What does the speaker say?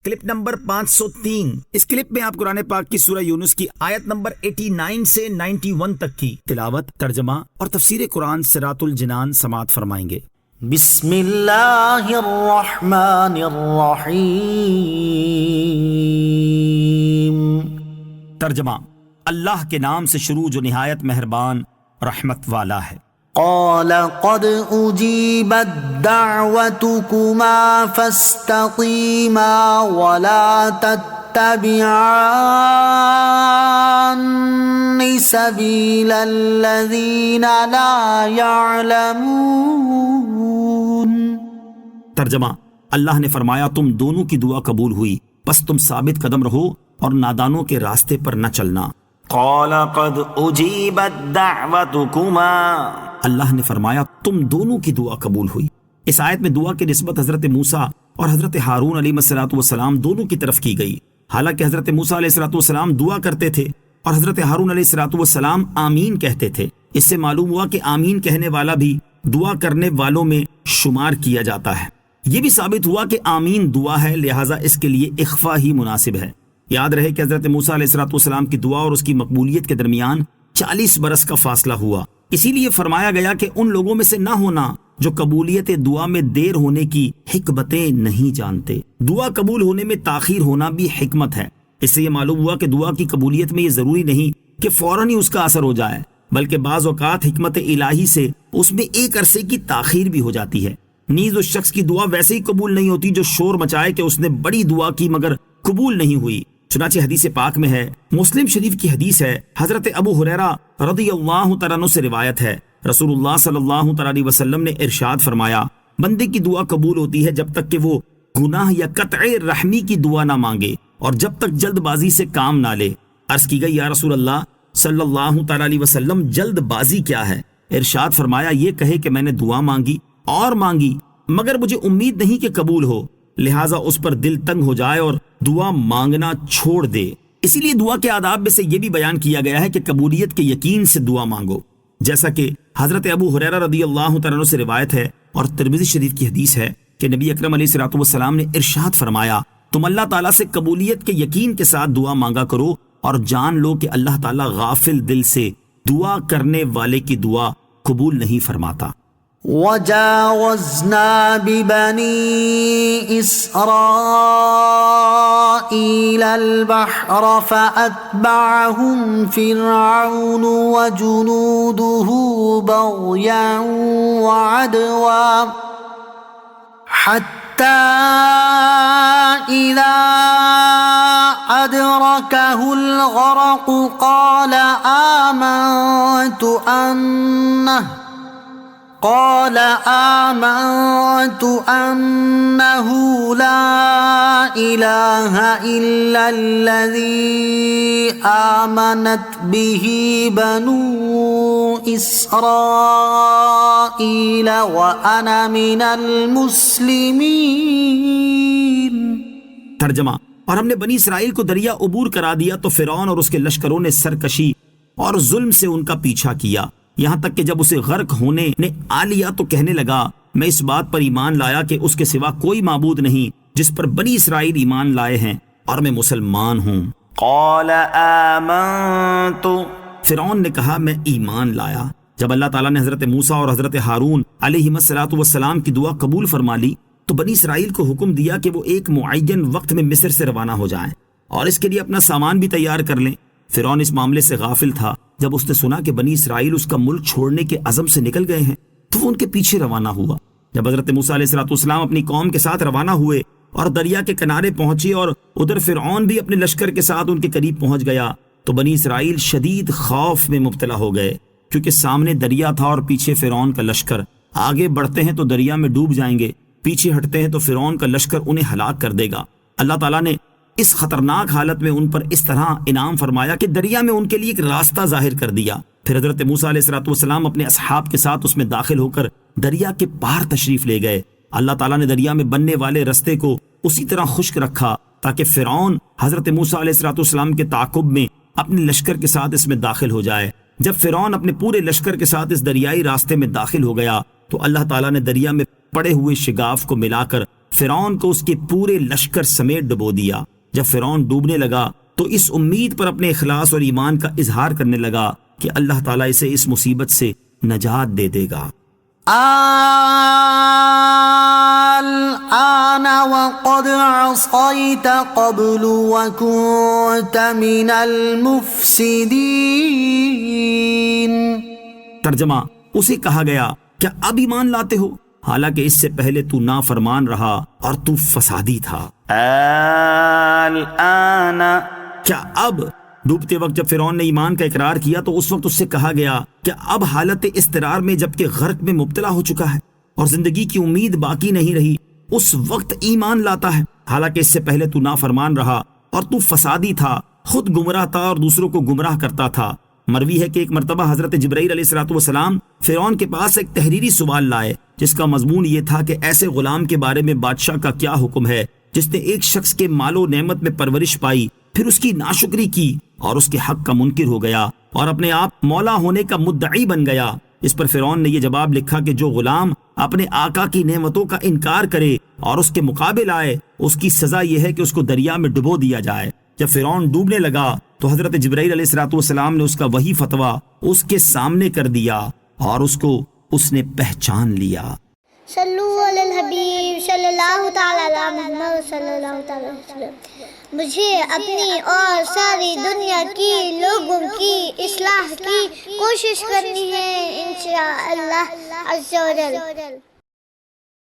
Clip number 503۔ اس clip میں آپ قرآن پاک کی سورہ یونس کی آیت نمبر 89 سے 91 تک کی تلاوت، ترجمہ اور تفسیر قرآن صراط الجنان سماعت فرمائیں گے۔ بسم اللہ الرحمن الرحیم۔ ترجمہ: اللہ کے نام سے شروع جو نہایت مہربان رحمت والا ہے۔ قال قد اجیبت دعوتکما فاستقیما ولا تتبعان سبیل الذین لا يعلمون۔ ترجمہ: اللہ نے فرمایا تم دونوں کی دعا قبول ہوئی، بس تم ثابت قدم رہو اور نادانوں کے راستے پر نہ چلنا۔ قال قد اجیبت دعوتکما، اللہ نے فرمایا تم دونوں کی دعا قبول ہوئی۔ اس آیت میں دعا کی نسبت حضرت موسیٰ اور حضرت ہارون علیہ السلام دونوں کی طرف کی گئی۔ حالانکہ حضرت موسیٰ علیہ السلام دعا کرتے تھے اور حضرت ہارون علیہ السلام آمین کہتے تھے۔ اس سے معلوم ہوا کہ آمین کہنے والا بھی دعا کرنے والوں میں شمار کیا جاتا ہے۔ یہ بھی ثابت ہوا کہ آمین دعا ہے، لہٰذا اس کے لیے اخفا ہی مناسب ہے۔ یاد رہے کہ حضرت موسیٰ علیہ السلام کی دعا اور اس کی مقبولیت کے درمیان 40 برس کا فاصلہ ہوا۔ اسی لیے فرمایا گیا کہ ان لوگوں میں سے نہ ہونا جو قبولیت دعا میں دیر ہونے کی حکمتیں نہیں جانتے۔ دعا قبول ہونے میں تاخیر ہونا بھی حکمت ہے۔ اس سے یہ معلوم ہوا کہ دعا کی قبولیت میں یہ ضروری نہیں کہ فوراً ہی اس کا اثر ہو جائے، بلکہ بعض اوقات حکمت الہی سے اس میں ایک عرصے کی تاخیر بھی ہو جاتی ہے۔ نیز اس شخص کی دعا ویسے ہی قبول نہیں ہوتی جو شور مچائے کہ اس نے بڑی دعا کی مگر قبول نہیں ہوئی۔ چنانچہ حدیث پاک میں ہے، مسلم شریف کی حدیث ہے، حضرت ابو ہریرہ رضی اللہ تعالیٰ عنہ سے روایت ہے، رسول اللہ صلی اللہ تعالیٰ علیہ وسلم نے ارشاد فرمایا، بندے کی دعا قبول ہوتی ہے جب تک کہ وہ گناہ یا قطع رحمی کی دعا نہ مانگے اور جب تک جلد بازی سے کام نہ لے۔ عرض کی گئی، یا رسول اللہ صلی اللہ تعالیٰ علیہ وسلم، جلد بازی کیا ہے؟ ارشاد فرمایا، یہ کہے کہ میں نے دعا مانگی اور مانگی مگر مجھے امید نہیں کہ قبول ہو، لہٰذا اس پر دل تنگ ہو جائے اور دعا مانگنا چھوڑ دے۔ اسی لیے دعا کے آداب میں سے یہ بھی بیان کیا گیا ہے کہ قبولیت کے یقین سے دعا مانگو، جیسا کہ حضرت ابو ہریرہ رضی اللہ تعالیٰ عنہ سے روایت ہے اور ترمذی شریف کی حدیث ہے کہ نبی اکرم علیہ السلام نے ارشاد فرمایا، تم اللہ تعالیٰ سے قبولیت کے یقین کے ساتھ دعا مانگا کرو اور جان لو کہ اللہ تعالیٰ غافل دل سے دعا کرنے والے کی دعا قبول نہیں فرماتا۔ وجاوزنا ببني إسرائيل البحر فأتبعهم فرعون وجنوده بغيا وعدوا حتى إذا أدركه الغرق قال آمنت أنه لا إله إلا الذي آمنت به بنو إسرائيل وأنا من المسلمين۔ ترجمہ: اور ہم نے بنی اسرائیل کو دریا عبور کرا دیا تو فرعون اور اس کے لشکروں نے سرکشی اور ظلم سے ان کا پیچھا کیا، یہاں تک کہ جب اسے غرق ہونے نے آ لیا تو کہنے لگا، میں اس بات پر ایمان لایا کہ اس کے سوا کوئی معبود نہیں جس پر بنی اسرائیل ایمان لائے ہیں اور میں مسلمان ہوں۔ قال آمنت، فرعون نے کہا میں ایمان لایا۔ جب اللہ تعالیٰ نے حضرت موسیٰ اور حضرت ہارون علیہ السلام کی دعا قبول فرما لی تو بنی اسرائیل کو حکم دیا کہ وہ ایک معین وقت میں مصر سے روانہ ہو جائیں اور اس کے لیے اپنا سامان بھی تیار کر لیں۔ فرعون اس معاملے سے غافل تھا۔ جب اس نے سنا کہ بنی اسرائیل اس کا ملک چھوڑنے کے عزم سے نکل گئے ہیں تو وہ ان کے پیچھے روانہ ہوا۔ جب حضرت موسیٰ علیہ السلام اپنی قوم کے ساتھ روانہ ہوئے اور دریا کے کنارے پہنچے اور ادھر فرعون بھی اپنے لشکر کے ساتھ ان کے قریب پہنچ گیا تو بنی اسرائیل شدید خوف میں مبتلا ہو گئے، کیونکہ سامنے دریا تھا اور پیچھے فرعون کا لشکر۔ آگے بڑھتے ہیں تو دریا میں ڈوب جائیں گے، پیچھے ہٹتے ہیں تو فرعون کا لشکر انہیں ہلاک کر دے گا۔ اللہ تعالیٰ نے اس خطرناک حالت میں ان پر اس طرح انعام فرمایا کہ دریا میں ان کے لیے ایک راستہ ظاہر کر دیا۔ پھر حضرت موسیٰ علیہ السلام اپنے اصحاب کے ساتھ اس میں داخل ہو کر دریا کے پار تشریف لے گئے۔ اللہ تعالیٰ نے دریا میں بننے والے رستے کو اسی طرح خشک رکھا تاکہ فرعون حضرت موسیٰ علیہ السلام کے تعاقب میں اپنے لشکر کے ساتھ اس میں داخل ہو جائے۔ جب فرعون اپنے پورے لشکر کے ساتھ اس دریائی راستے میں داخل ہو گیا تو اللہ تعالیٰ نے دریا میں پڑے ہوئے شگاف کو ملا کر فرعون کو اس کے پورے لشکر سمیت ڈبو دیا۔ جب فرعون ڈوبنے لگا تو اس امید پر اپنے اخلاص اور ایمان کا اظہار کرنے لگا کہ اللہ تعالیٰ اسے اس مصیبت سے نجات دے دے گا۔ الآن وقد عصيت قبل وكنت من المفسدين۔ ترجمہ، اسے کہا گیا کیا اب ایمان لاتے ہو، حالانکہ اس سے پہلے تو نافرمان رہا اور تو فسادی تھا۔ الآن، کیا اب، ڈوبتے وقت جب فرعون نے ایمان کا اقرار کیا تو اس وقت اس سے کہا گیا کہ اب حالت اضطرار میں جبکہ غرق میں مبتلا ہو چکا ہے اور زندگی کی امید باقی نہیں رہی، اس وقت ایمان لاتا ہے، حالانکہ اس سے پہلے تو نافرمان رہا اور تو فسادی تھا، خود گمراہ تھا اور دوسروں کو گمراہ کرتا تھا۔ مروی ہے کہ ایک مرتبہ حضرت جبرائیل علیہ السلام فرعون کے پاس ایک تحریری سوال لائے جس کا مضمون یہ تھا کہ ایسے غلام کے بارے میں بادشاہ کا کیا حکم ہے جس نے ایک شخص کے مال و نعمت میں پرورش پائی، پھر اس کی ناشکری کی اور اس کے حق کا منکر ہو گیا اور اپنے آپ مولا ہونے کا مدعی بن گیا۔ اس پر فرعون نے یہ جواب لکھا کہ جو غلام اپنے آقا کی نعمتوں کا انکار کرے اور اس کے مقابل آئے، اس کی سزا یہ ہے کہ اس کو دریا میں ڈبو دیا جائے۔ جب فرعون ڈوبنے لگا تو حضرت جبرائیل علیہ السلام نے اس کا وہی فتویٰ اس کے سامنے کر دیا اور اس کو اس نے پہچان لیا۔ صلو علی الحبیب صلی اللہ تعالی علی محمد صلی اللہ تعالی علیہ وسلم۔ مجھے اپنی اور ساری دنیا کی لوگوں کی اصلاح کی کوشش کرنی ہے انشاءاللہ عز و جل۔